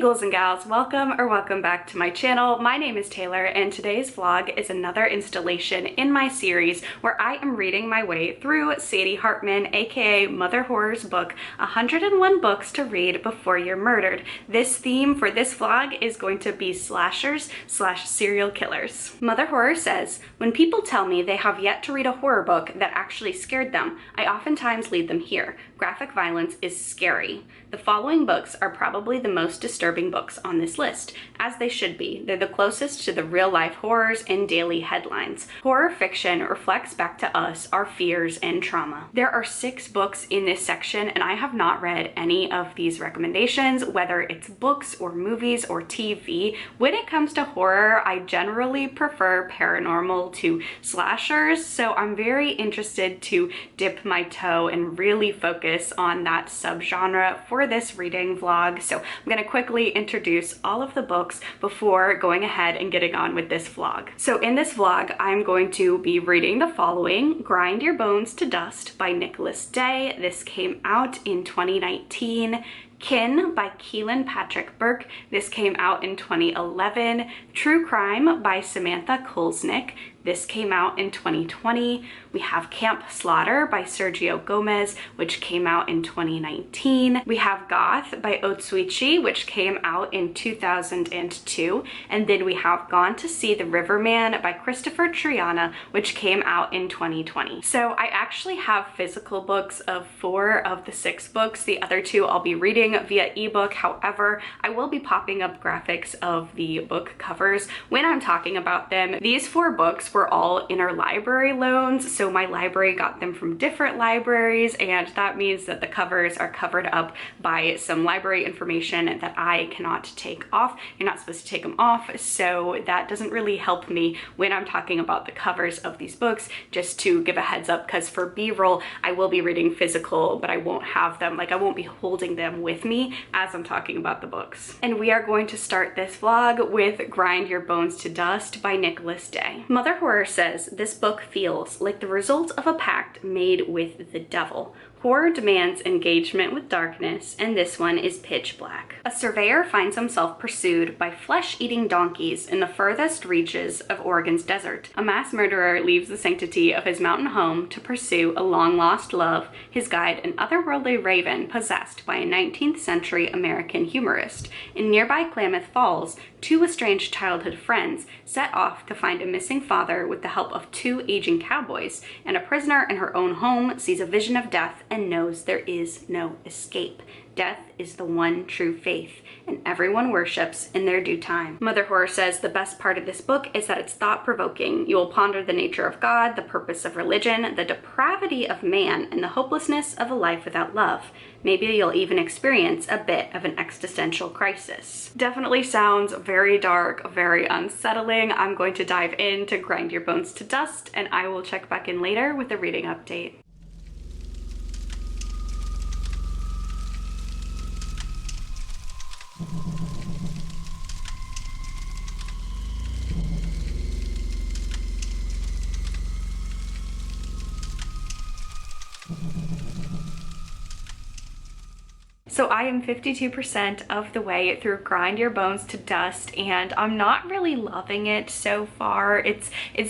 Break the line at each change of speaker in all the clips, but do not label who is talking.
ghouls and gals, welcome back to my channel. My name is Taylor and today's vlog is another installation in my series where I am reading my way through Sadie Hartmann, aka Mother Horror's book, 101 Books to Read Before You're Murdered. This theme for this vlog is going to be slashers / serial killers. Mother Horror says, when people tell me they have yet to read a horror book that actually scared them, I oftentimes lead them here. Graphic violence is scary. The following books are probably the most disturbing books on this list, as they should be. They're the closest to the real-life horrors in daily headlines. Horror fiction reflects back to us our fears and trauma. There are 6 books in this section, and I have not read any of these recommendations, whether it's books or movies or TV. When it comes to horror, I generally prefer paranormal to slashers, so I'm very interested to dip my toe and really focus on that subgenre for this reading vlog. So I'm going to quickly introduce all of the books before going ahead and getting on with this vlog. So in this vlog, I'm going to be reading the following: Grind Your Bones to Dust by Nicholas Day. This came out in 2019. Kin by Kealan Patrick Burke. This came out in 2011. True Crime by Samantha Kolesnik. This came out in 2020. We have Camp Slaughter by Sergio Gomez, which came out in 2019. We have Goth by Otsuichi, which came out in 2002. And then we have Gone to See the Riverman by Kristopher Triana, which came out in 2020. So I actually have physical books of 4 of the 6 books. The other 2 I'll be reading via ebook. However, I will be popping up graphics of the book covers when I'm talking about them. These 4 books were all interlibrary loans, so my library got them from different libraries, and that means that the covers are covered up by some library information that I cannot take off. You're not supposed to take them off, so that doesn't really help me when I'm talking about the covers of these books, just to give a heads up, because for B-roll I will be reading physical, but I won't have them, like I won't be holding them with me as I'm talking about the books. And we are going to start this vlog with Grind Your Bones to Dust by Nicholas Day. Mother Horror says this book feels like the result of a pact made with the devil. Horror demands engagement with darkness, and this one is pitch black. A surveyor finds himself pursued by flesh-eating donkeys in the furthest reaches of Oregon's desert. A mass murderer leaves the sanctity of his mountain home to pursue a long-lost love, his guide an otherworldly raven possessed by a 19th century American humorist. In nearby Klamath Falls, 2 estranged childhood friends set off to find a missing father with the help of 2 aging cowboys, and a prisoner in her own home sees a vision of death and knows there is no escape. Death is the one true faith, and everyone worships in their due time. Mother Horror says the best part of this book is that it's thought-provoking. You will ponder the nature of God, the purpose of religion, the depravity of man, and the hopelessness of a life without love. Maybe you'll even experience a bit of an existential crisis. Definitely sounds very dark, very unsettling. I'm going to dive in to Grind Your Bones to Dust, and I will check back in later with a reading update. So I am 52% of the way through Grind Your Bones to Dust, and I'm not really loving it so far. It's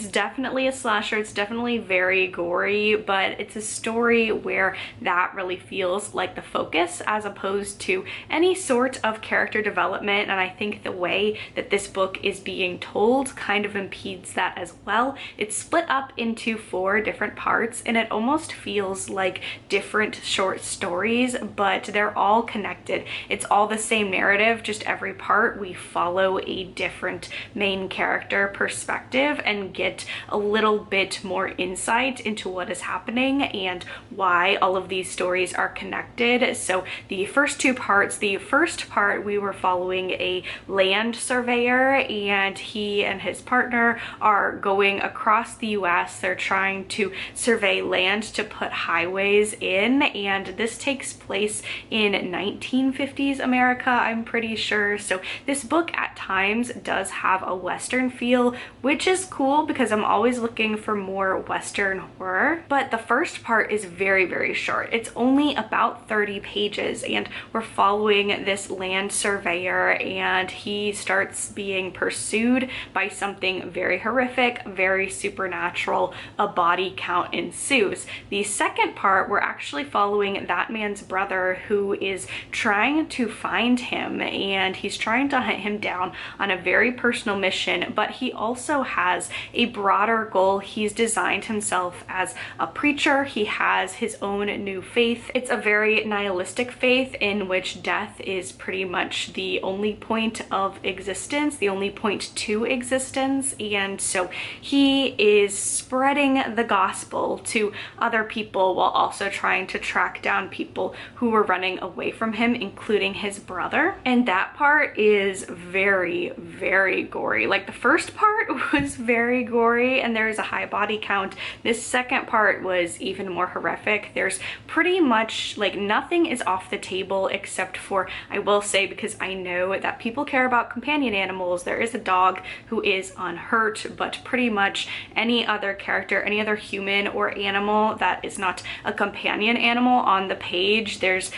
definitely a slasher, it's definitely very gory, but it's a story where that really feels like the focus as opposed to any sort of character development, and I think the way that this book is being told kind of impedes that as well. It's split up into 4 different parts, and it almost feels like different short stories, but they're all connected. It's all the same narrative, just every part we follow a different main character perspective and get a little bit more insight into what is happening and why all of these stories are connected. So the first 2 parts, the first part we were following a land surveyor, and he and his partner are going across the US. They're trying to survey land to put highways in, and this takes place in in 1950s America, I'm pretty sure. So this book at times does have a Western feel, which is cool because I'm always looking for more Western horror. But the first part is very, very short. It's only about 30 pages, and we're following this land surveyor, and he starts being pursued by something very horrific, very supernatural. A body count ensues. The second part, we're actually following that man's brother, who is trying to find him, and he's trying to hunt him down on a very personal mission, but he also has a broader goal. He's designed himself as a preacher. He has his own new faith. It's a very nihilistic faith in which death is pretty much the only point of existence, the only point to existence. And so he is spreading the gospel to other people while also trying to track down people who were running away from him, including his brother. And that part is very, very gory. Like, the first part was very gory and there's a high body count. This second part was even more horrific. There's pretty much like nothing is off the table except for, I will say, because I know that people care about companion animals, there is a dog who is unhurt, but pretty much any other character, any other human or animal that is not a companion animal on the page, there's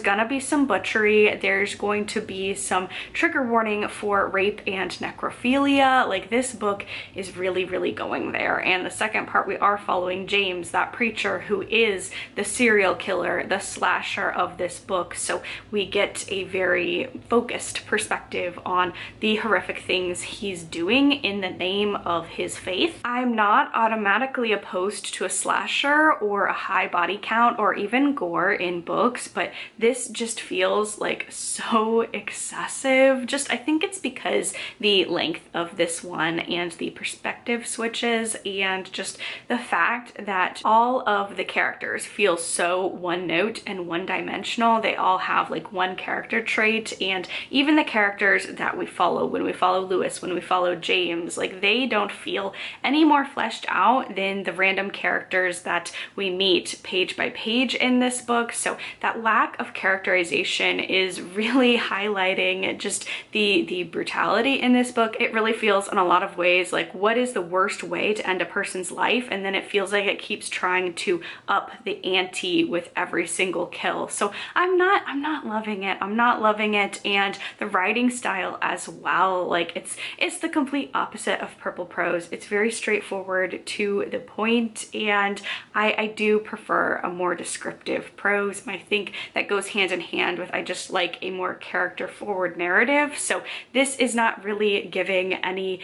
gonna be some butchery, there's going to be some trigger warning for rape and necrophilia. Like, this book is really, really going there. And the second part, we are following James, that preacher who is the serial killer, the slasher of this book. So we get a very focused perspective on the horrific things he's doing in the name of his faith. I'm not automatically opposed to a slasher or a high body count or even gore in books, but this just feels like so excessive. Just, I think it's because the length of this one and the perspective switches and just the fact that all of the characters feel so one note and one dimensional. They all have like one character trait, and even the characters that we follow, when we follow Lewis, when we follow James, like, they don't feel any more fleshed out than the random characters that we meet page by page in this book. So that lack of characterization is really highlighting just the brutality in this book. It really feels in a lot of ways like, what is the worst way to end a person's life? And then it feels like it keeps trying to up the ante with every single kill. So I'm not loving it. I'm not loving it. And the writing style as well, like, it's the complete opposite of purple prose. It's very straightforward to the point, and I do prefer a more descriptive prose. And I think that goes hand in hand with, I just like a more character forward narrative. So this is not really giving any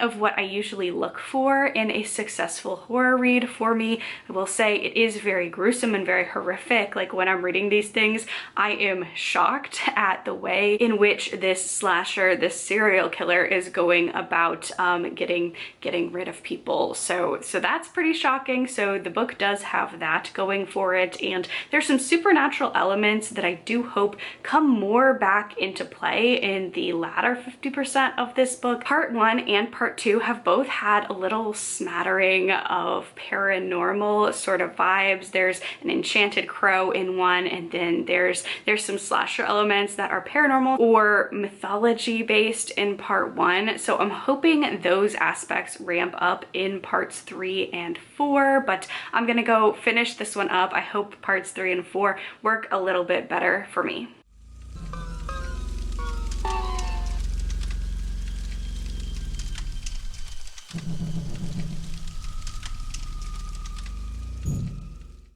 of what I usually look for in a successful horror read for me. I will say it is very gruesome and very horrific. Like, when I'm reading these things, I am shocked at the way in which this slasher, this serial killer, is going about getting rid of people. So that's pretty shocking. So the book does have that going for it, and there's some supernatural elements that I do hope come more back into play in the latter 50% of this book. Part 1 and part 2 have both had a little smattering of paranormal sort of vibes. There's an enchanted crow in one, and then there's some slasher elements that are paranormal or mythology based in part 1. So I'm hoping those aspects ramp up in parts 3 and 4, but I'm gonna go finish this one up. I hope parts 3 and 4 work a little bit better for me.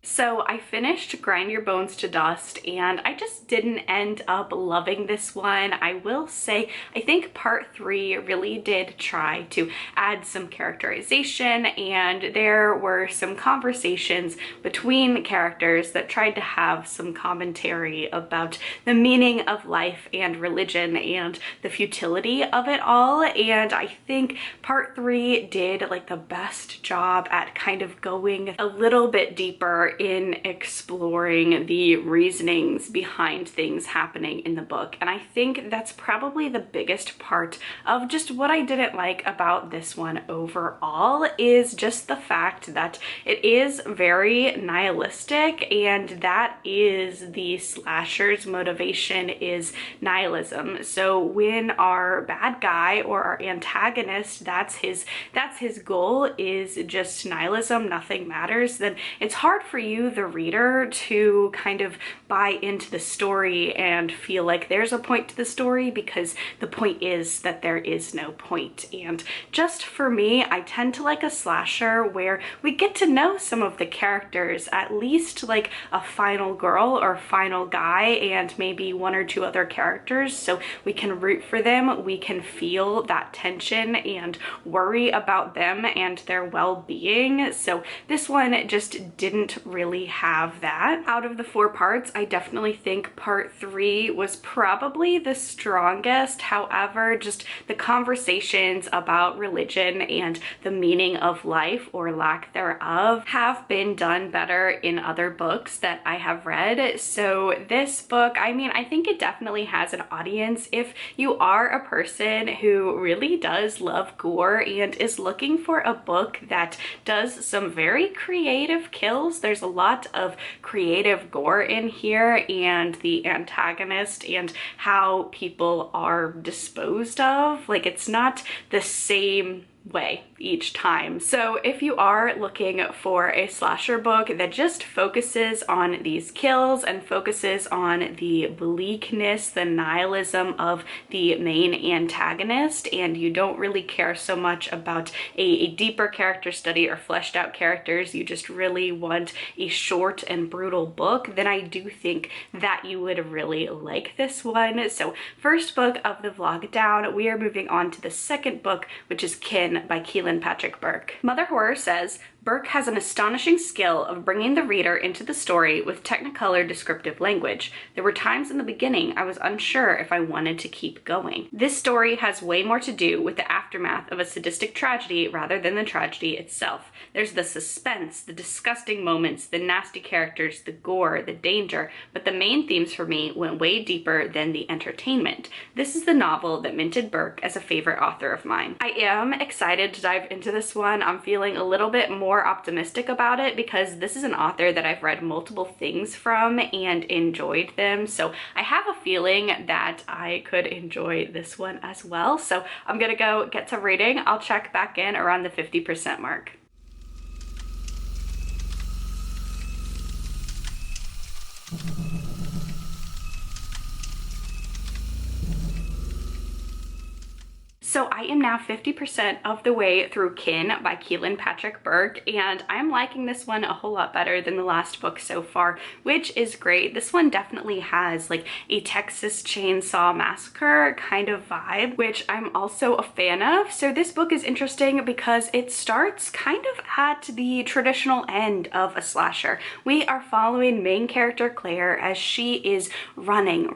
So I finished Grind Your Bones to Dust, and I just didn't end up loving this one. I will say, I think part 3 really did try to add some characterization, and there were some conversations between characters that tried to have some commentary about the meaning of life and religion and the futility of it all. And I think part 3 did like the best job at kind of going a little bit deeper in exploring the reasonings behind things happening in the book. And I think that's probably the biggest part of just what I didn't like about this one overall, is just the fact that it is very nihilistic, and that is the slasher's motivation, is nihilism. So when our bad guy or our antagonist, that's his goal, is just nihilism, nothing matters, then it's hard for you, the reader, to kind of buy into the story and feel like there's a point to the story, because the point is that there is no point. And just for me, I tend to like a slasher where we get to know some of the characters, at least like a final girl or final guy, and maybe one or two other characters, so we can root for them, we can feel that tension and worry about them and their well-being. So this one just didn't really have that. Out of the 4 parts, I definitely think part 3 was probably the strongest. However, just the conversations about religion and the meaning of life, or lack thereof, have been done better in other books that I have read. So this book, I mean, I think it definitely has an audience if you are a person who really does love gore and is looking for a book that does some very creative kills. There's a lot of creative gore in here, and the antagonist and how people are disposed of, like, it's not the same way each time. So if you are looking for a slasher book that just focuses on these kills and focuses on the bleakness, the nihilism of the main antagonist, and you don't really care so much about a deeper character study or fleshed out characters, you just really want a short and brutal book, then I do think that you would really like this one. So first book of the vlog down, we are moving on to the second book, which is Kin by Kealan Burke. Mother Horror says, Burke has an astonishing skill of bringing the reader into the story with technicolor descriptive language. There were times in the beginning I was unsure if I wanted to keep going. This story has way more to do with the aftermath of a sadistic tragedy rather than the tragedy itself. There's the suspense, the disgusting moments, the nasty characters, the gore, the danger, but the main themes for me went way deeper than the entertainment. This is the novel that minted Burke as a favorite author of mine. I am excited to dive into this one. I'm feeling a little bit more optimistic about it because this is an author that I've read multiple things from and enjoyed them. So I have a feeling that I could enjoy this one as well. So I'm gonna go get to reading. I'll check back in around the 50% mark. So I am now 50% of the way through Kin by Kealan Burke, and I'm liking this one a whole lot better than the last book so far, which is great. This one definitely has like a Texas Chainsaw Massacre kind of vibe, which I'm also a fan of. So this book is interesting because it starts kind of at the traditional end of a slasher. We are following main character Claire as she is running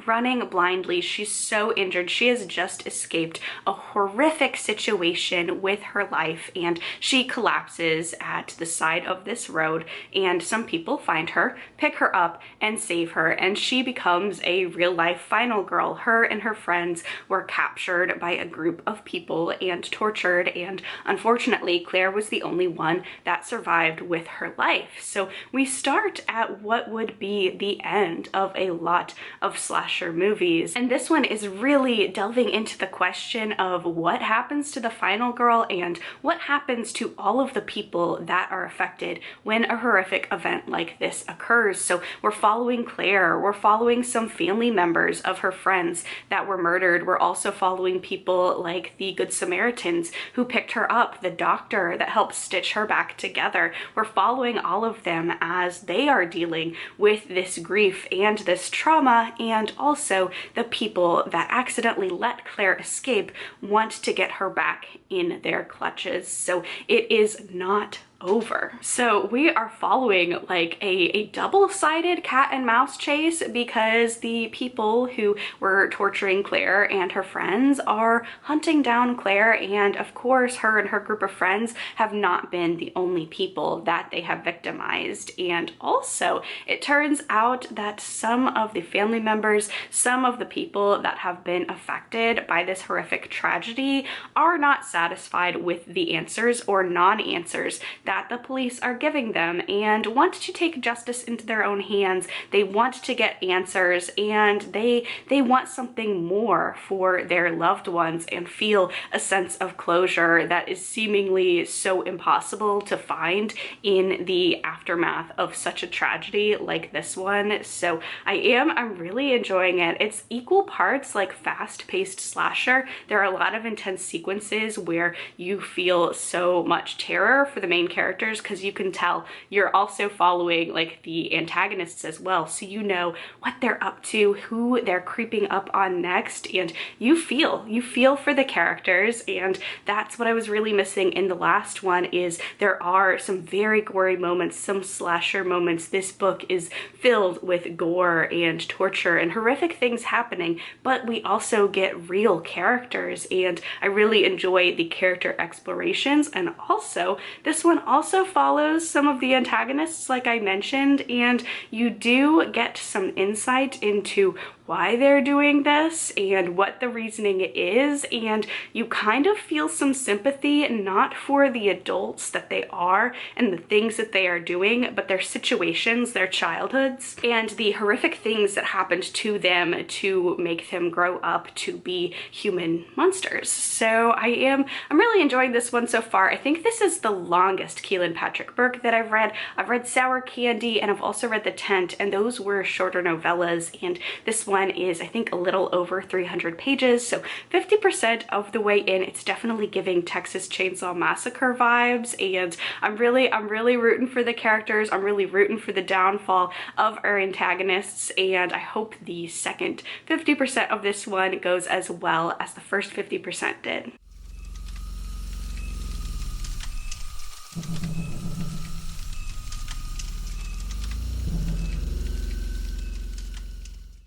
blindly. She's so injured. She has just escaped a horrific situation with her life, and she collapses at the side of this road, and some people find her, pick her up, and save her, and she becomes a real-life final girl. Her and her friends were captured by a group of people and tortured, and unfortunately Claire was the only one that survived with her life. So we start at what would be the end of a lot of slasher movies, and this one is really delving into the question of what happens to the final girl and what happens to all of the people that are affected when a horrific event like this occurs. So we're following Claire, we're following some family members of her friends that were murdered. We're also following people like the Good Samaritans who picked her up, the doctor that helped stitch her back together. We're following all of them as they are dealing with this grief and this trauma, and also the people that accidentally let Claire escape want to get her back in their clutches. So it is not over. So we are following like a double-sided cat and mouse chase because the people who were torturing Claire and her friends are hunting down Claire, and of course her and her group of friends have not been the only people that they have victimized. And also it turns out that some of the family members, some of the people that have been affected by this horrific tragedy are not satisfied with the answers or non-answers that the police are giving them and want to take justice into their own hands. They want to get answers, and they want something more for their loved ones and feel a sense of closure that is seemingly so impossible to find in the aftermath of such a tragedy like this one. So I'm really enjoying it. It's equal parts like fast-paced slasher. There are a lot of intense sequences where you feel so much terror for the main characters because you can tell you're also following like the antagonists as well, so you know what they're up to, who they're creeping up on next, and you feel for the characters. And that's what I was really missing in the last one. Is there are some very gory moments, some slasher moments. This book is filled with gore and torture and horrific things happening, but we also get real characters, and I really enjoy the character explorations. And also this one also follows some of the antagonists like I mentioned, and you do get some insight into why they're doing this and what the reasoning is, and you kind of feel some sympathy, not for the adults that they are and the things that they are doing, but their situations, their childhoods, and the horrific things that happened to them to make them grow up to be human monsters. So I'm really enjoying this one so far. I think this is the longest Kealan Patrick Burke that I've read. I've read Sour Candy, and I've also read The Tent, and those were shorter novellas, and this one is I think a little over 300 pages, so 50% of the way in. It's definitely giving Texas Chainsaw Massacre vibes, and I'm really rooting for the characters. I'm really rooting for the downfall of our antagonists, and I hope the second 50% of this one goes as well as the first 50% did.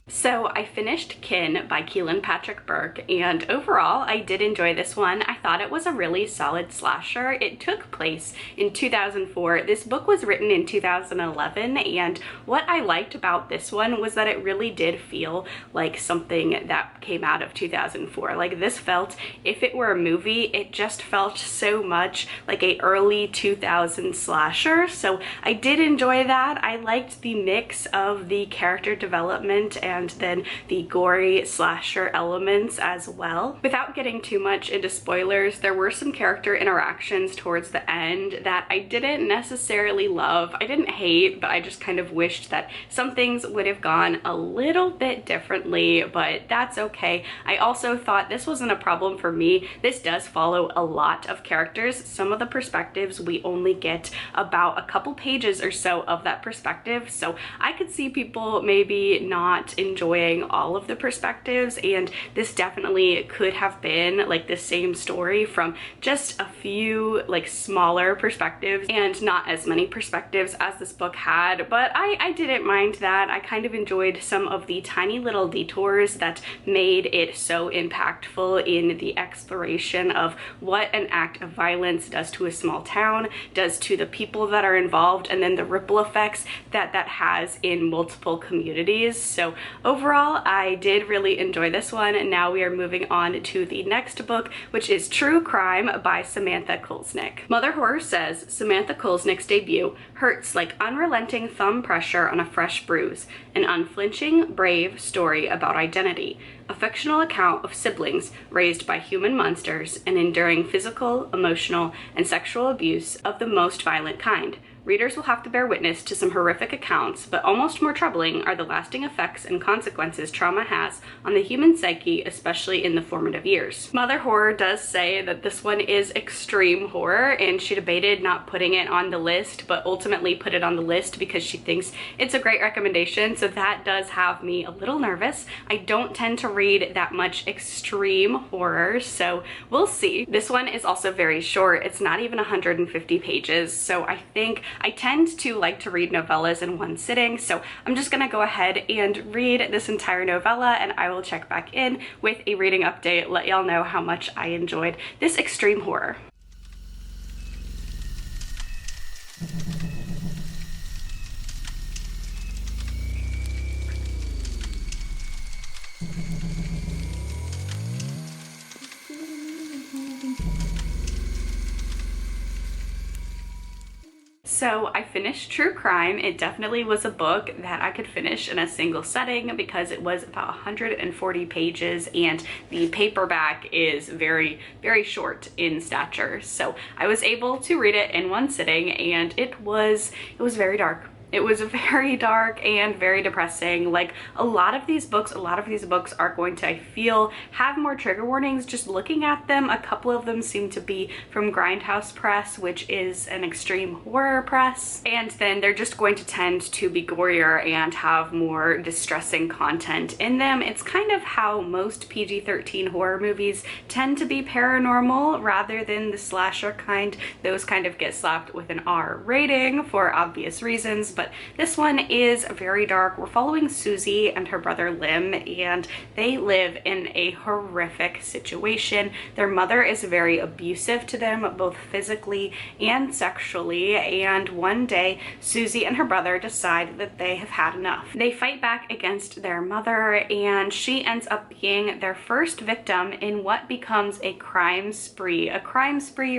So I finished Kin by Kealan Patrick Burke, and overall I did enjoy this one. I thought it was a really solid slasher. It took place in 2004. This book was written in 2011, and what I liked about this one was that it really did feel like something that came out of 2004. Like, this felt, if it were a movie, it just felt so much like a early 2000s slasher. So I did enjoy that. I liked the mix of the character development and then the gory slasher elements as well. Without getting too much into spoilers, there were some character interactions towards the end that I didn't necessarily love. I didn't hate, but I just kind of wished that some things would have gone a little bit differently, but that's okay. I also thought this wasn't a problem for me. This does follow a lot of characters. Some of the perspectives we only get about a couple pages or so of that perspective, so I could see people maybe not enjoying all of the perspectives, and this definitely could have been like the same story from just a few like smaller perspectives and not as many perspectives as this book had, but I didn't mind that. I kind of enjoyed some of the tiny little detours that made it so impactful in the exploration of what an act of violence does to a small town, does to the people that are involved, and then the ripple effects that that has in multiple communities. So overall, I did really enjoy this one, and now we are moving on to the next book, which is True Crime by Samantha Kolesnik. Mother Horror says Samantha Kolesnik's debut hurts like unrelenting thumb pressure on a fresh bruise, an unflinching, brave story about identity, a fictional account of siblings raised by human monsters and enduring physical, emotional, and sexual abuse of the most violent kind. Readers will have to bear witness to some horrific accounts, but almost more troubling are the lasting effects and consequences trauma has on the human psyche, especially in the formative years. Mother Horror does say that this one is extreme horror, and she debated not putting it on the list, but ultimately put it on the list because she thinks it's a great recommendation, so that does have me a little nervous. I don't tend to read that much extreme horror, so we'll see. This one is also very short. It's not even 150 pages, so I think I tend to like to read novellas in one sitting, so I'm just gonna go ahead and read this entire novella, and I will check back in with a reading update, let y'all know how much I enjoyed this extreme horror. So I finished True Crime. It definitely was a book that I could finish in a single setting because it was about 140 pages and the paperback is very, very short in stature. So I was able to read it in one sitting, and it was very dark. It was very dark and very depressing. Like a lot of these books are going to, I feel, have more trigger warnings just looking at them. A couple of them seem to be from Grindhouse Press, which is an extreme horror press. And then they're just going to tend to be gorier and have more distressing content in them. It's kind of how most PG-13 horror movies tend to be paranormal rather than the slasher kind. Those kind of get slapped with an R rating for obvious reasons. But this one is very dark. We're following Susie and her brother Lim, and they live in a horrific situation. Their mother is very abusive to them, both physically and sexually, and one day Susie and her brother decide that they have had enough. They fight back against their mother, and she ends up being their first victim in what becomes a crime spree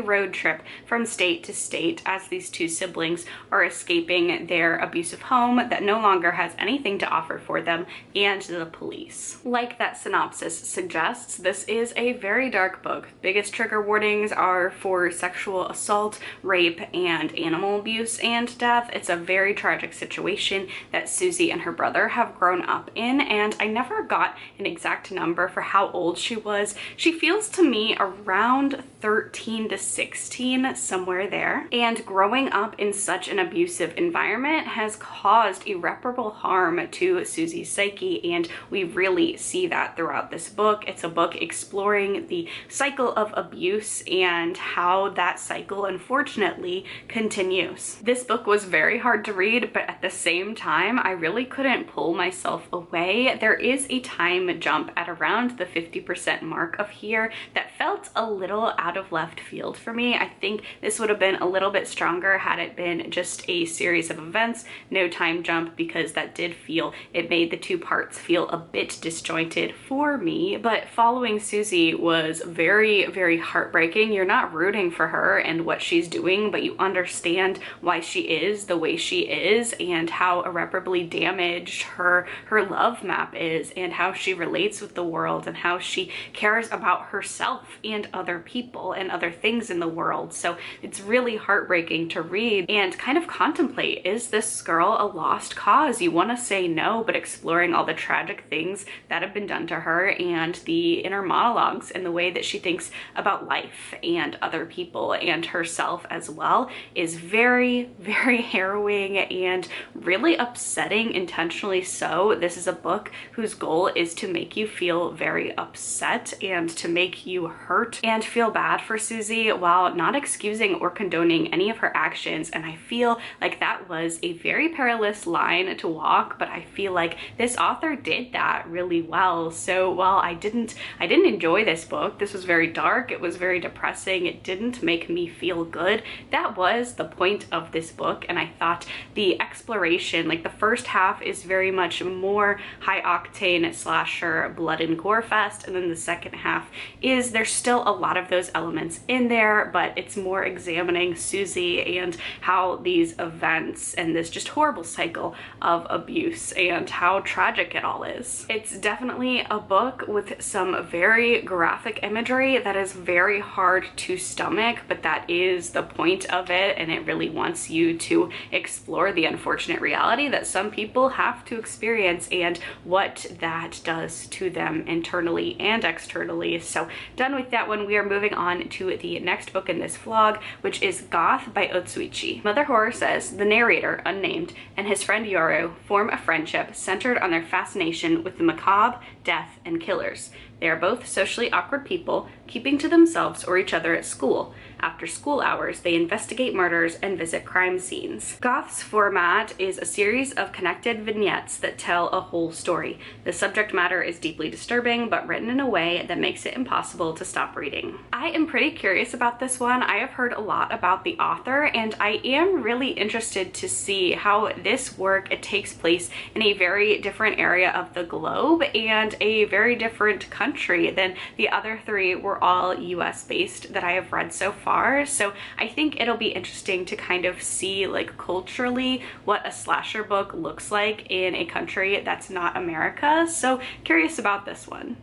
road trip from state to state as these two siblings are escaping their abusive home that no longer has anything to offer for them and the police. Like that synopsis suggests, this is a very dark book. Biggest trigger warnings are for sexual assault, rape, and animal abuse and death. It's a very tragic situation that Susie and her brother have grown up in, and I never got an exact number for how old she was. She feels to me around 13 to 16, somewhere there. And growing up in such an abusive environment has caused irreparable harm to Susie's psyche, and we really see that throughout this book. It's a book exploring the cycle of abuse and how that cycle unfortunately continues. This book was very hard to read, but at the same time I really couldn't pull myself away. There is a time jump at around the 50% mark of here that felt a little out of left field for me. I think this would have been a little bit stronger had it been just a series of events, no time jump, because that did feel, it made the two parts feel a bit disjointed for me. But following Susie was very, very heartbreaking. You're not rooting for her and what she's doing, but you understand why she is the way she is and how irreparably damaged her love map is, and how she relates with the world, and how she cares about herself and other people and other things in the world. So it's really heartbreaking to read and kind of contemplate, is this girl a lost cause? You want to say no, but exploring all the tragic things that have been done to her and the inner monologues and the way that she thinks about life and other people and herself as well is very, very harrowing and really upsetting, intentionally so. This is a book whose goal is to make you feel very upset and to make you hurt and feel bad for Susie while not excusing or condoning any of her actions. And I feel like that was a very perilous line to walk, but I feel like this author did that really well. So while I didn't enjoy this book, this was very dark, it was very depressing, it didn't make me feel good. That was the point of this book, and I thought the exploration, like the first half is very much more high octane slasher blood and gore fest, and then the second half is, there's still a lot of those elements in there, but it's more examining Susie and how these events and in this just horrible cycle of abuse and how tragic it all is. It's definitely a book with some very graphic imagery that is very hard to stomach, but that is the point of it, and it really wants you to explore the unfortunate reality that some people have to experience and what that does to them internally and externally. So done with that one, we are moving on to the next book in this vlog, which is Goth by Otsuichi. Mother Horror says the narrator, unnamed, and his friend Yoru form a friendship centered on their fascination with the macabre, death, and killers. They are both socially awkward people, keeping to themselves or each other at school. After school hours, they investigate murders and visit crime scenes. Goth's format is a series of connected vignettes that tell a whole story. The subject matter is deeply disturbing, but written in a way that makes it impossible to stop reading. I am pretty curious about this one. I have heard a lot about the author, and I am really interested to see how this work, it takes place in a very different area of the globe and a very different country than the other three were all US based that I have read so far. So I think it'll be interesting to kind of see, like, culturally what a slasher book looks like in a country that's not America. So curious about this one.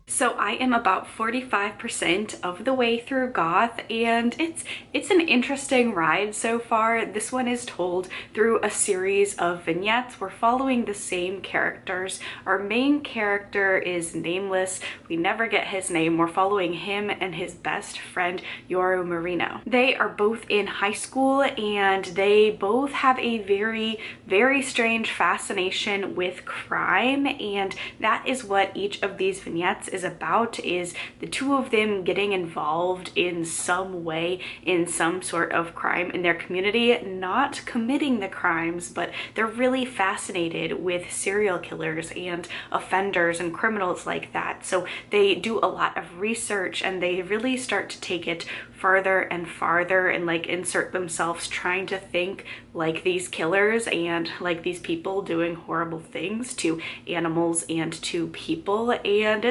So I am about 45% of the way through Goth, and it's an interesting ride so far. This one is told through a series of vignettes. We're following the same characters. Our main character is nameless. We never get his name. We're following him and his best friend, Yoru Marino. They are both in high school, and they both have a very, very strange fascination with crime, and that is what each of these vignettes is about, is the two of them getting involved in some way in some sort of crime in their community, not committing the crimes, but they're really fascinated with serial killers and offenders and criminals like that. So they do a lot of research, and they really start to take it farther and farther and like insert themselves trying to think like these killers and like these people doing horrible things to animals and to people, and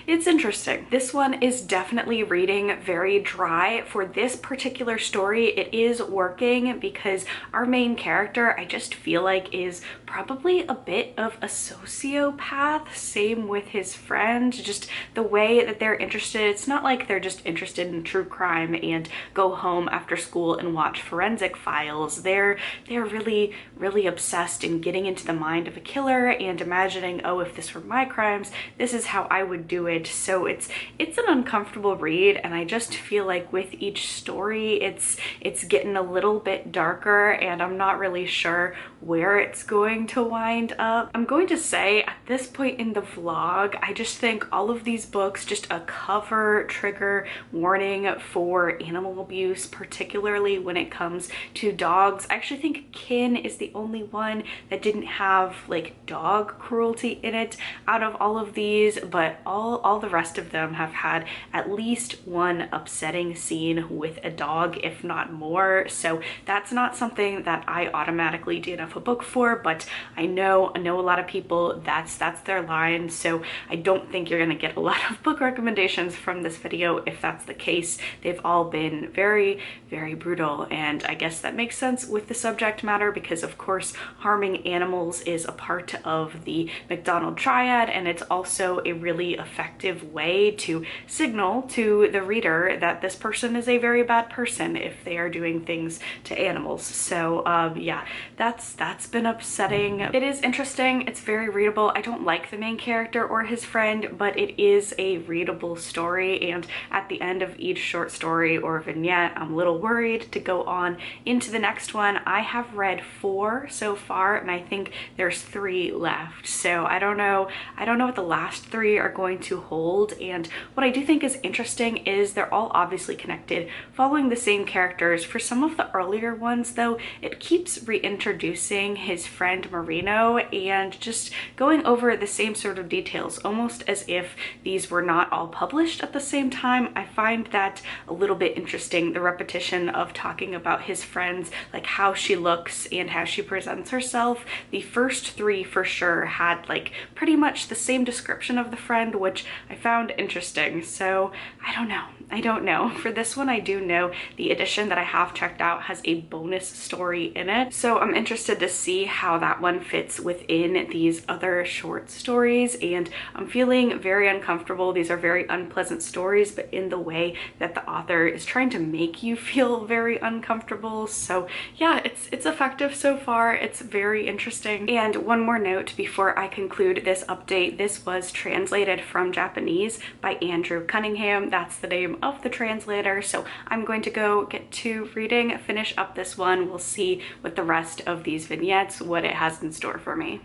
it's interesting. This one is definitely reading very dry. For this particular story, it is working because our main character, I just feel like, is probably a bit of a sociopath. Same with his friend, just the way that they're interested. It's not like they're just interested in true crime and go home after school and watch forensic files. They're really, really obsessed in getting into the mind of a killer and imagining, oh, if this were my crimes, this is how I would do it. So it's an uncomfortable read, and I just feel like with each story it's getting a little bit darker, and I'm not really sure where it's going to wind up. I'm going to say at this point in the vlog, I just think all of these books, just a cover trigger warning for animal abuse, particularly when it comes to dogs. I actually think Kin is the only one that didn't have like dog cruelty in it out of all of these, but all the rest of them have had at least one upsetting scene with a dog, if not more. So that's not something that I automatically DNF a book for, but I know a lot of people that's their line. So I don't think you're gonna get a lot of book recommendations from this video if that's the case. They've all been very, very brutal, and I guess that makes sense with the subject matter because of course harming animals is a part of the McDonald triad, and it's also a really effective way to signal to the reader that this person is a very bad person if they are doing things to animals. So yeah, that's been upsetting. It is interesting, it's very readable. I don't like the main character or his friend, but it is a readable story, and at the end of each short story or vignette, I'm a little worried to go on into the next one. I have read 4 so far, and I think there's 3 left. So I don't know what the last 3 are going to hold. And what I do think is interesting is they're all obviously connected, following the same characters. For some of the earlier ones though, it keeps reintroducing his friend Marino and just going over the same sort of details, almost as if these were not all published at the same time. I find that a little bit interesting, the repetition of talking about his friends, like how she looks and how she presents herself. The first 3 for sure had like pretty much the same description of the friend, which which I found interesting. So I don't know. For this one, I do know the edition that I have checked out has a bonus story in it. So I'm interested to see how that one fits within these other short stories. And I'm feeling very uncomfortable. These are very unpleasant stories, but in the way that the author is trying to make you feel very uncomfortable. So yeah, it's effective so far. It's very interesting. And one more note before I conclude this update. This was translated from Japanese by Andrew Cunningham. That's the name of the translator. So I'm going to go get to reading, finish up this one. We'll see with the rest of these vignettes what it has in store for me.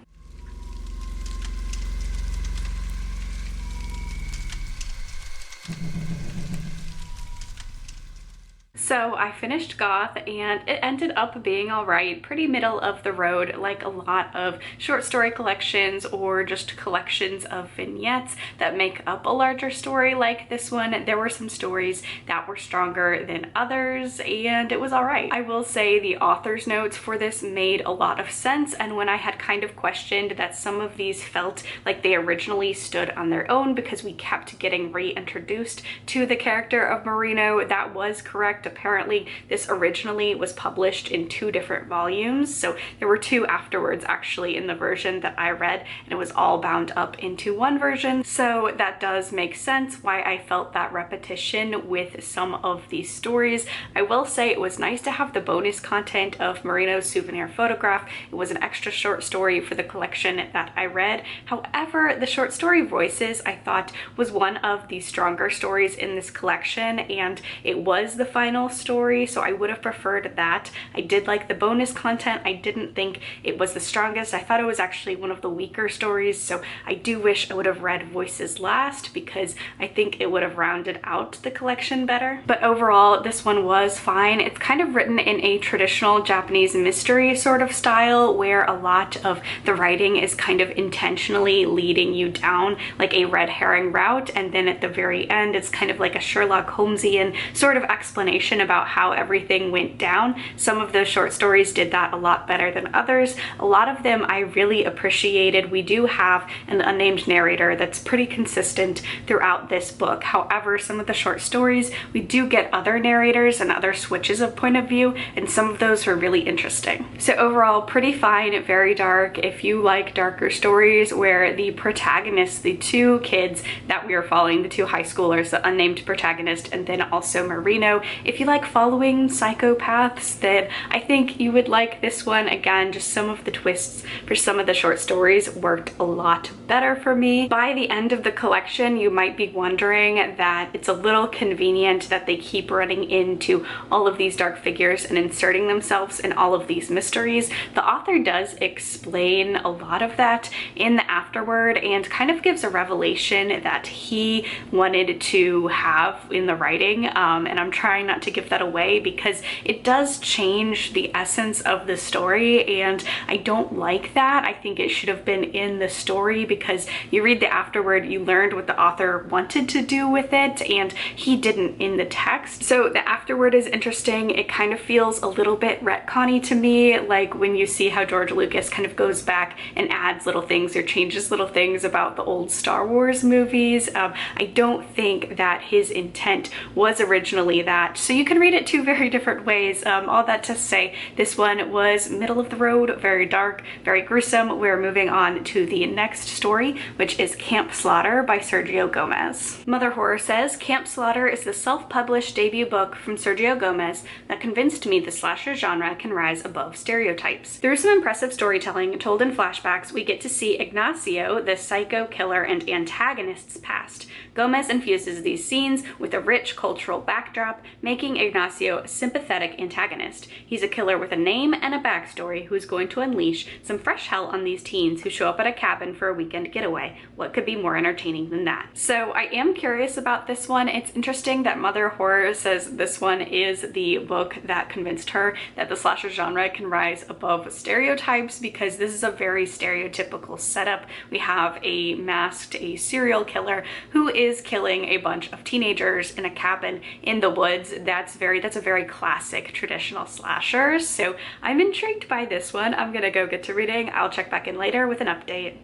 So I finished Goth and it ended up being all right, pretty middle of the road, like a lot of short story collections or just collections of vignettes that make up a larger story like this one. There were some stories that were stronger than others and it was all right. I will say the author's notes for this made a lot of sense, and when I had kind of questioned that some of these felt like they originally stood on their own because we kept getting reintroduced to the character of Marino, that was correct. Apparently this originally was published in 2 different volumes, so there were 2 afterwards actually in the version that I read, and it was all bound up into one version. So that does make sense why I felt that repetition with some of these stories. I will say it was nice to have the bonus content of Marino's souvenir photograph. It was an extra short story for the collection that I read. However, the short story Voices I thought was one of the stronger stories in this collection, and it was the final story, so I would have preferred that. I did like the bonus content. I didn't think it was the strongest. I thought it was actually one of the weaker stories, so I do wish I would have read Voices last because I think it would have rounded out the collection better. But overall, this one was fine. It's kind of written in a traditional Japanese mystery sort of style where a lot of the writing is kind of intentionally leading you down like a red herring route, and then at the very end it's kind of like a Sherlock Holmesian sort of explanation about how everything went down. Some of those short stories did that a lot better than others. A lot of them I really appreciated. We do have an unnamed narrator that's pretty consistent throughout this book. However, some of the short stories, we do get other narrators and other switches of point of view, and some of those were really interesting. So overall, pretty fine, very dark. If you like darker stories where the protagonists, the 2 kids that we are following, the 2 high schoolers, the unnamed protagonist, and then also Marino, if you like following psychopaths, then I think you would like this one. Again, just some of the twists for some of the short stories worked a lot better for me. By the end of the collection, you might be wondering that it's a little convenient that they keep running into all of these dark figures and inserting themselves in all of these mysteries. The author does explain a lot of that in the afterword and kind of gives a revelation that he wanted to have in the writing, and I'm trying not to give that away because it does change the essence of the story, and I don't like that. I think it should have been in the story because you read the afterword, you learned what the author wanted to do with it, and he didn't in the text. So the afterword is interesting. It kind of feels a little bit retconny to me, like when you see how George Lucas kind of goes back and adds little things or changes little things about the old Star Wars movies. I don't think that his intent was originally that. So you can read it 2 very different ways. All that to say, this one was middle of the road, very dark, very gruesome. We're moving on to the next story, which is Camp Slaughter by Sergio Gomez. Mother Horror says, Camp Slaughter is the self-published debut book from Sergio Gomez that convinced me the slasher genre can rise above stereotypes. Through some impressive storytelling told in flashbacks, we get to see Ignacio, the psycho killer and antagonist's past. Gomez infuses these scenes with a rich cultural backdrop, making Ignacio a sympathetic antagonist. He's a killer with a name and a backstory who's going to unleash some fresh hell on these teens who show up at a cabin for a weekend getaway. What could be more entertaining than that? So I am curious about this one. It's interesting that Mother Horror says this one is the book that convinced her that the slasher genre can rise above stereotypes, because this is a very stereotypical setup. We have a masked, a serial killer who is killing a bunch of teenagers in a cabin in the woods. That's a very classic traditional slasher. So I'm intrigued by this one. I'm gonna go get to reading. I'll check back in later with an update.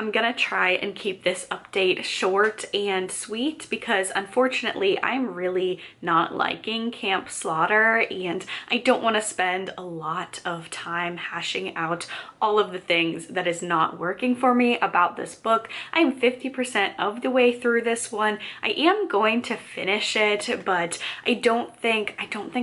I'm gonna try and keep this update short and sweet because unfortunately I'm really not liking Camp Slaughter, and I don't want to spend a lot of time hashing out all of the things that is not working for me about this book. I'm 50% of the way through this one. I am going to finish it, but I don't think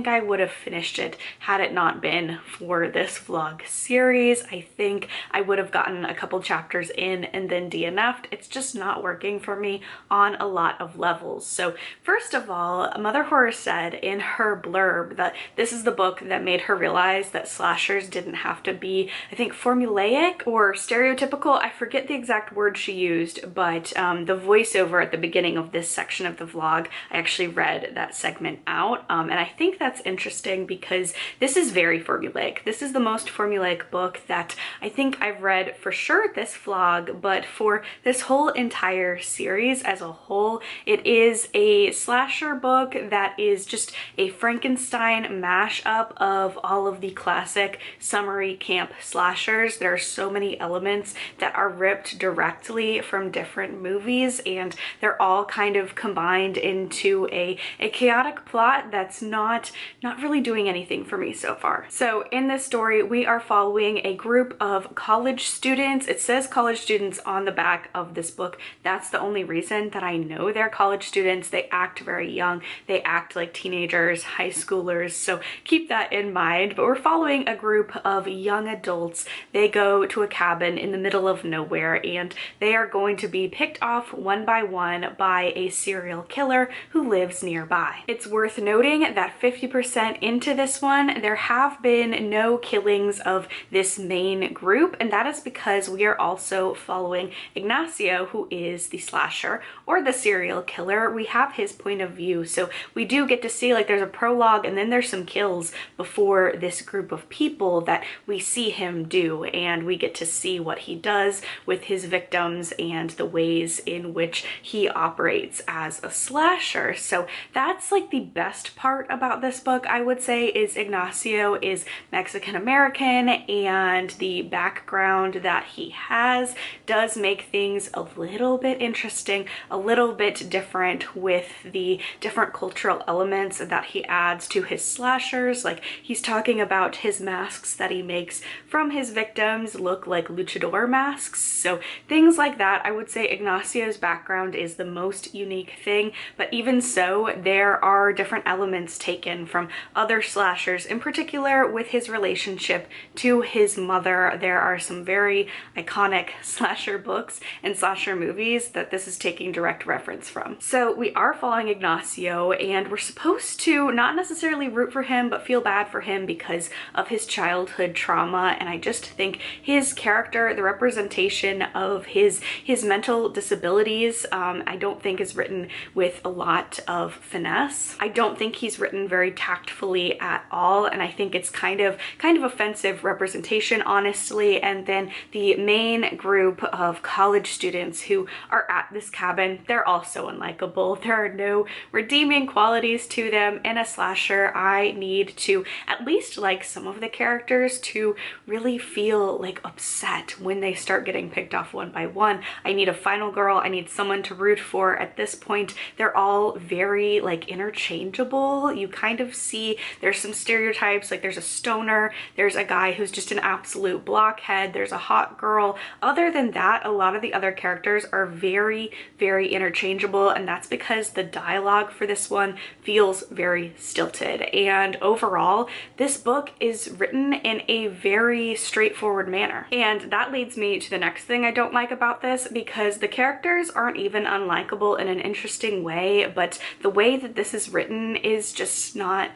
I would have finished it had it not been for this vlog series. I think I would have gotten a couple chapters in and then DNF'd. It's just not working for me on a lot of levels. So first of all, Mother Horror said in her blurb that this is the book that made her realize that slashers didn't have to be, I think, formulaic or stereotypical. I forget the exact word she used, but the voiceover at the beginning of this section of the vlog, I actually read that segment out, and I think that's interesting because this is very formulaic. This is the most formulaic book that I think I've read for sure this vlog, but for this whole entire series as a whole. It is a slasher book that is just a Frankenstein mashup of all of the classic summary camp slashers. There are so many elements that are ripped directly from different movies, and they're all kind of combined into a chaotic plot that's not really doing anything for me so far. So in this story, we are following a group of college students. It says college students on the back of this book. That's the only reason that I know they're college students. They act very young. They act like teenagers, high schoolers, so keep that in mind. But we're following a group of young adults. They go to a cabin in the middle of nowhere, and they are going to be picked off one by one by a serial killer who lives nearby. It's worth noting that 50% into this one, there have been no killings of this main group, and that is because we are also following Ignacio, who is the slasher or the serial killer. We have his point of view, so we do get to see, like, there's a prologue and then there's some kills before this group of people that we see him do, and we get to see what he does with his victims and the ways in which he operates as a slasher. So that's like the best part about this book, I would say, is Ignacio is Mexican American, and the background that he has does make things a little bit interesting, a little bit different with the different cultural elements that he adds to his slashers. Like, he's talking about his masks that he makes from his victims look like luchador masks. So things like that. I would say Ignacio's background is the most unique thing, but even so, there are different elements taken from other slashers, in particular with his relationship to his mother. There are some very iconic slasher books and slasher movies that this is taking direct reference from. So we are following Ignacio, and we're supposed to not necessarily root for him, but feel bad for him because of his childhood trauma. And I just think his character, the representation of his mental disabilities, I don't think is written with a lot of finesse. I don't think he's written very tactfully at all, and I think it's kind of offensive representation, honestly. And then the main group of college students who are at this cabin, they're also unlikable. There are no redeeming qualities to them. In a slasher, I need to at least like some of the characters to really feel like upset when they start getting picked off one by one. I need a final girl. I need someone to root for. At this point, they're all very like interchangeable. You kind of see there's some stereotypes, like there's a stoner, there's a guy who's just an absolute blockhead, there's a hot girl. Other than that, a lot of the other characters are very, very interchangeable, and that's because the dialogue for this one feels very stilted. And overall, this book is written in a very straightforward manner. And that leads me to the next thing I don't like about this, because the characters aren't even unlikable in an interesting way, but the way that this is written is just not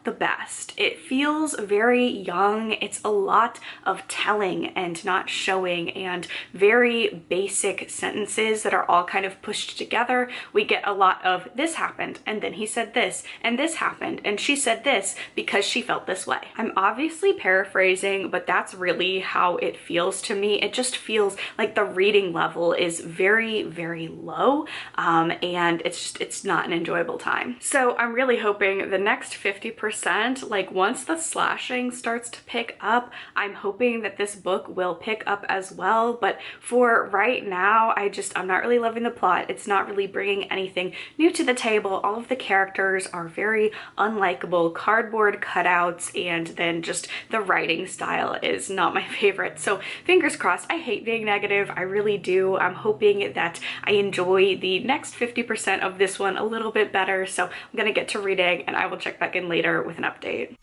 the best. It feels very young. It's a lot of telling and not showing, and very basic sentences that are all kind of pushed together. We get a lot of this happened, and then he said this, and this happened, and she said this because she felt this way. I'm obviously paraphrasing, but that's really how it feels to me. It just feels like the reading level is very, very low, and it's not an enjoyable time. So I'm really hoping the next 50%, like once the slashing starts to pick up, I'm hoping that this book will pick up as well. but for right now, I'm not really loving the plot. It's not really bringing anything new to the table. All of the characters are very unlikable, cardboard cutouts, and then just the writing style is not my favorite. So fingers crossed. I hate being negative. I really do. I'm hoping that I enjoy the next 50% of this one a little bit better. So I'm gonna get to reading and I will check back in later with an update.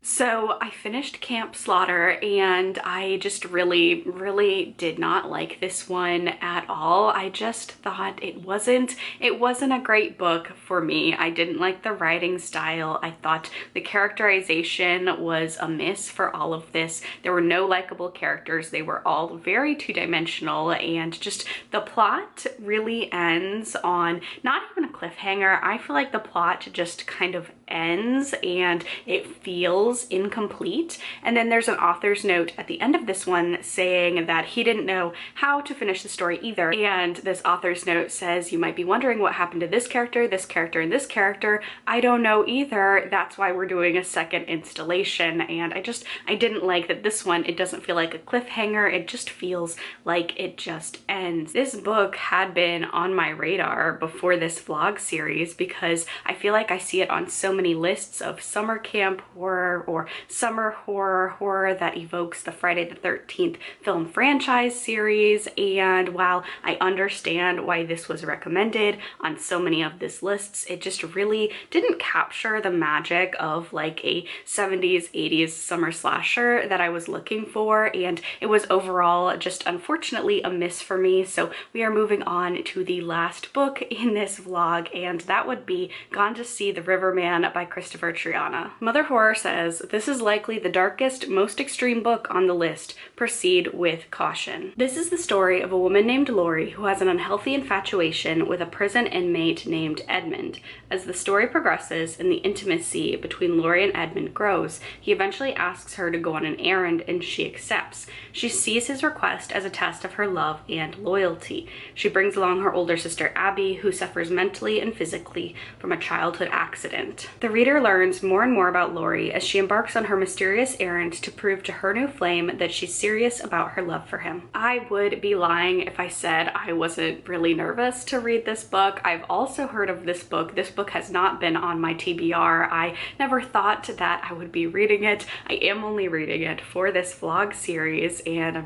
So I finished Camp Slaughter and I just really did not like this one at all. I just thought it wasn't a great book for me. I didn't like the writing style. I thought the characterization was a miss for all of this. There were no likable characters. They were all very two-dimensional, and just the plot really ends on not even a cliffhanger. I feel like the plot just kind of ends and it feels incomplete. And then there's an author's note at the end of this one saying that he didn't know how to finish the story either. And this author's note says, you might be wondering what happened to this character, and this character. I don't know either. That's why we're doing a second installation. And I didn't like that this one, it doesn't feel like a cliffhanger. It just feels like it just ends. This book had been on my radar before this vlog series because I feel like I see it on so many lists of summer camp horror or summer horror that evokes the Friday the 13th film franchise series. And while I understand why this was recommended on so many of these lists, it just really didn't capture the magic of like a 70s, 80s summer slasher that I was looking for. And it was overall just unfortunately a miss for me. So we are moving on to the last book in this vlog, and that would be Gone to See the Riverman by Kristopher Triana. Mother Horror says, this is likely the darkest, most extreme book on the list. Proceed with caution. This is the story of a woman named Lori who has an unhealthy infatuation with a prison inmate named Edmund. As the story progresses and the intimacy between Lori and Edmund grows, he eventually asks her to go on an errand and she accepts. She sees his request as a test of her love and loyalty. She brings along her older sister Abby, who suffers mentally and physically from a childhood accident. The reader learns more and more about Lori as she embarks on her mysterious errand to prove to her new flame that she's serious about her love for him. I would be lying if I said I wasn't really nervous to read this book. I've also heard of this book. This book has not been on my TBR. I never thought that I would be reading it. I am only reading it for this vlog series, and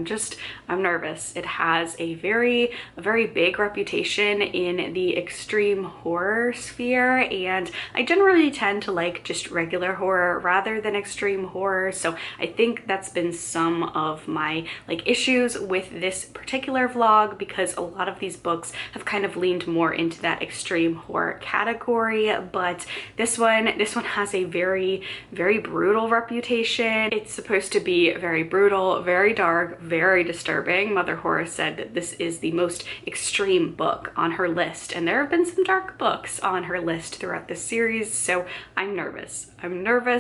I'm nervous. It has a very big reputation in the extreme horror sphere, and I generally tend to like just regular horror rather than extreme horror. So I think that's been some of my like issues with this particular vlog, because a lot of these books have kind of leaned more into that extreme horror category. But this one has a very brutal reputation. It's supposed to be very brutal, very dark, very disturbing. Mother Horror said that this is the most extreme book on her list, and there have been some dark books on her list throughout the series, so I'm nervous.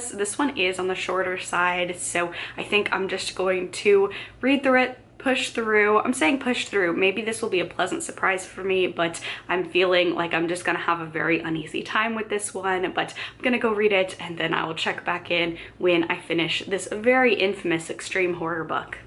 This one is on the shorter side, so I think I'm just going to read through it, push through. I'm saying push through. Maybe this will be a pleasant surprise for me, but I'm feeling like I'm just gonna have a very uneasy time with this one. But I'm gonna go read it, and then I will check back in when I finish this very infamous extreme horror book.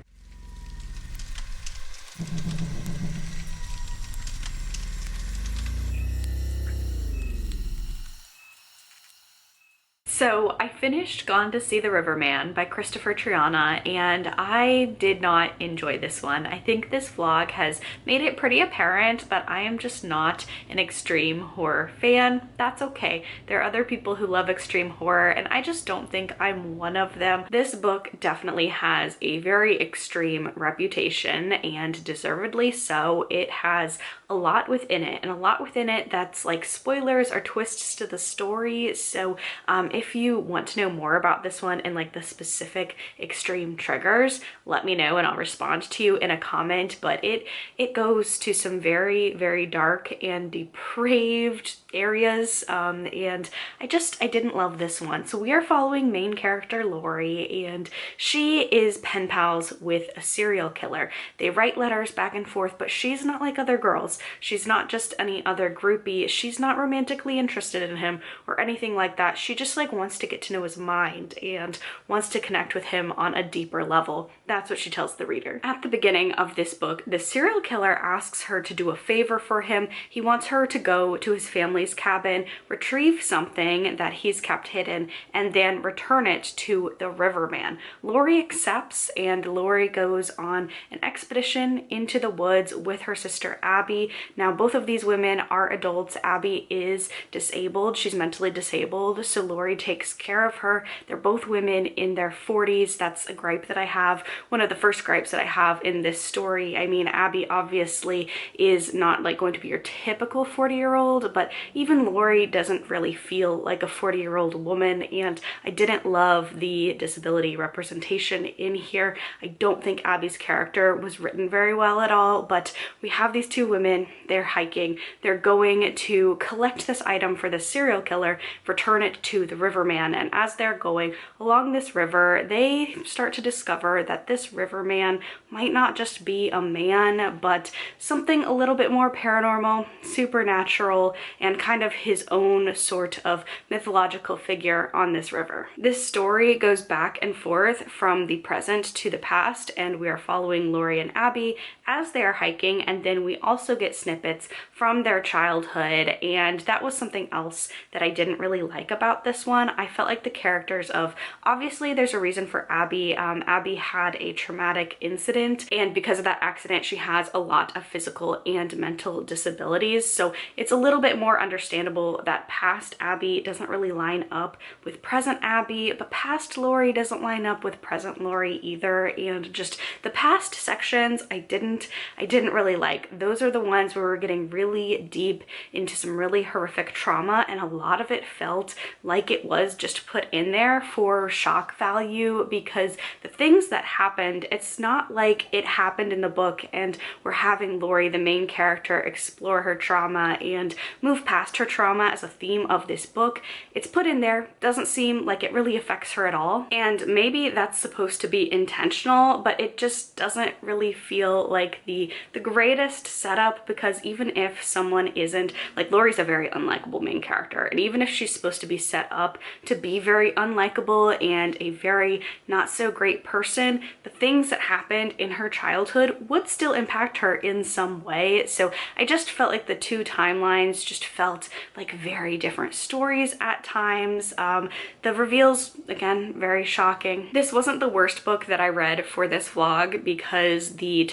So I finished Gone to See the Riverman by Kristopher Triana, and I did not enjoy this one. I think this vlog has made it pretty apparent that I am just not an extreme horror fan. That's okay. There are other people who love extreme horror, and I just don't think I'm one of them. This book definitely has a very extreme reputation, and deservedly so. It has a lot within it, and a lot within it that's like spoilers or twists to the story. So if if you want to know more about this one and like the specific extreme triggers, let me know and I'll respond to you in a comment. But it goes to some very, very dark and depraved areas, and I didn't love this one. So we are following main character Lori, and she is pen pals with a serial killer. They write letters back and forth, but she's not like other girls. She's not just any other groupie. She's not romantically interested in him or anything like that. She just like wants to get to know his mind and wants to connect with him on a deeper level. That's what she tells the reader. At the beginning of this book, the serial killer asks her to do a favor for him. He wants her to go to his family's cabin, retrieve something that he's kept hidden, and then return it to the riverman. Lori accepts, and Lori goes on an expedition into the woods with her sister Abby. Now, both of these women are adults. Abby is disabled. She's mentally disabled, so Lori takes care of her. They're both women in their 40s. That's a gripe that I have. One of the first gripes that I have in this story. I mean, Abby obviously is not like going to be your typical 40-year-old, but even Lori doesn't really feel like a 40-year-old woman, and I didn't love the disability representation in here. I don't think Abby's character was written very well at all, but we have these two women. They're hiking. They're going to collect this item for the serial killer, return it to the riverman, and as they're going along this river, they start to discover that this riverman might not just be a man, but something a little bit more paranormal, supernatural, and kind of his own sort of mythological figure on this river. This story goes back and forth from the present to the past, and we are following Lori and Abby as they are hiking, and then we also get snippets from their childhood, and that was something else that I didn't really like about this one. I felt like the characters of, obviously there's a reason for Abby. Abby had a traumatic incident, and because of that accident she has a lot of physical and mental disabilities, so it's a little bit more understandable that past Abby doesn't really line up with present Abby, but past Lori doesn't line up with present Lori either, and just the past sections I didn't really like. Those are the ones where we're getting really deep into some really horrific trauma, and a lot of it felt like it was just put in there for shock value, because the things that happened, it's not like it happened in the book and we're having Lori, the main character, explore her trauma and move past her trauma as a theme of this book. It's put in there, doesn't seem like it really affects her at all, and maybe that's supposed to be intentional, but it just doesn't really feel like the greatest setup, because even if someone isn't, like, Lori's a very unlikable main character, and even if she's supposed to be set up to be very unlikable and a very not so great person, the things that happened in her childhood would still impact her in some way. So I just felt like the two timelines just felt like very different stories at times. The reveals, again, very shocking. This wasn't the worst book that I read for this vlog, because the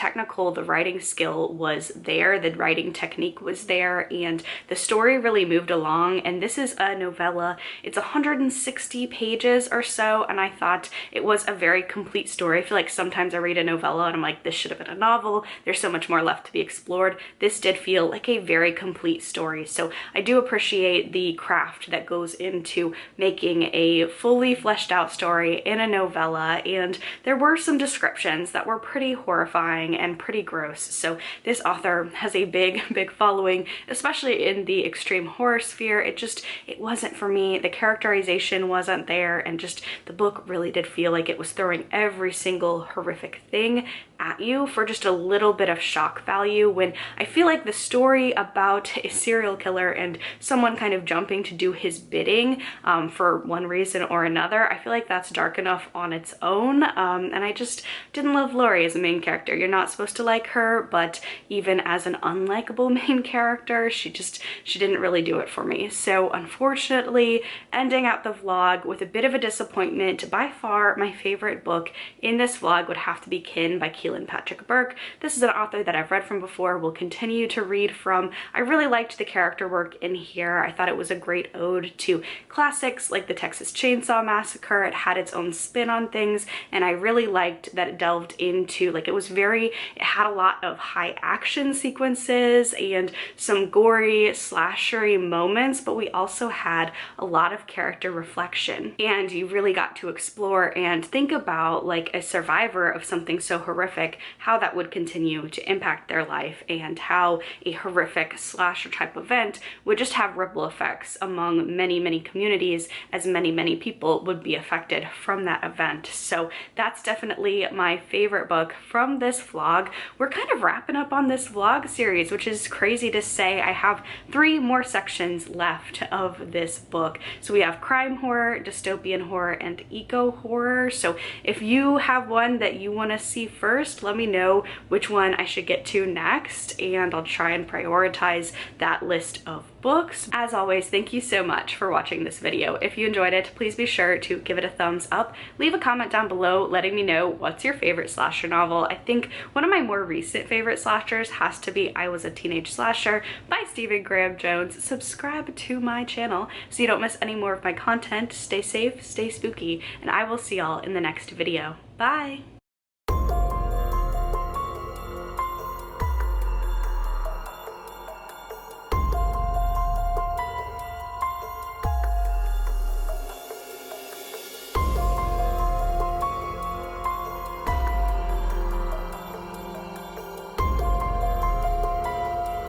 writing skill was there, the writing technique was there, and the story really moved along. And this is a novella. It's 160 pages or so, and I thought it was a very complete story. I feel like sometimes I read a novella and I'm like, this should have been a novel. There's so much more left to be explored. This did feel like a very complete story. So I do appreciate the craft that goes into making a fully fleshed out story in a novella, and there were some descriptions that were pretty horrifying and pretty gross. So this author has a big following, especially in the extreme horror sphere. It wasn't for me. The characterization wasn't there, and just the book really did feel like it was throwing every single horrific thing at you for just a little bit of shock value, when I feel like the story about a serial killer and someone kind of jumping to do his bidding for one reason or another, I feel like that's dark enough on its own. And I just didn't love Lori as a main character. You're not supposed to like her, but even as an unlikable main character, she didn't really do it for me. So unfortunately, ending out the vlog with a bit of a disappointment. By far my favorite book in this vlog would have to be Kin by Kealan. Kealan Patrick Burke. This is an author that I've read from before, will continue to read from. I really liked the character work in here. I thought it was a great ode to classics like the Texas Chainsaw Massacre. It had its own spin on things, and I really liked that it delved into, like, it had a lot of high action sequences and some gory slashery moments, but we also had a lot of character reflection, and you really got to explore and think about, like, a survivor of something so horrific, how that would continue to impact their life, and how a horrific slasher type event would just have ripple effects among many communities, as many people would be affected from that event. So that's definitely my favorite book from this vlog. We're kind of wrapping up on this vlog series, which is crazy to say. I have 3 more sections left of this book. So we have crime horror, dystopian horror, and eco horror. So if you have one that you want to see first, let me know which one I should get to next, and I'll try and prioritize that list of books. As always, thank you so much for watching this video. If you enjoyed it, please be sure to give it a thumbs up. Leave a comment down below letting me know what's your favorite slasher novel. I think one of my more recent favorite slashers has to be I Was a Teenage Slasher by Stephen Graham Jones. Subscribe to my channel so you don't miss any more of my content. Stay safe, stay spooky, and I will see y'all in the next video. Bye!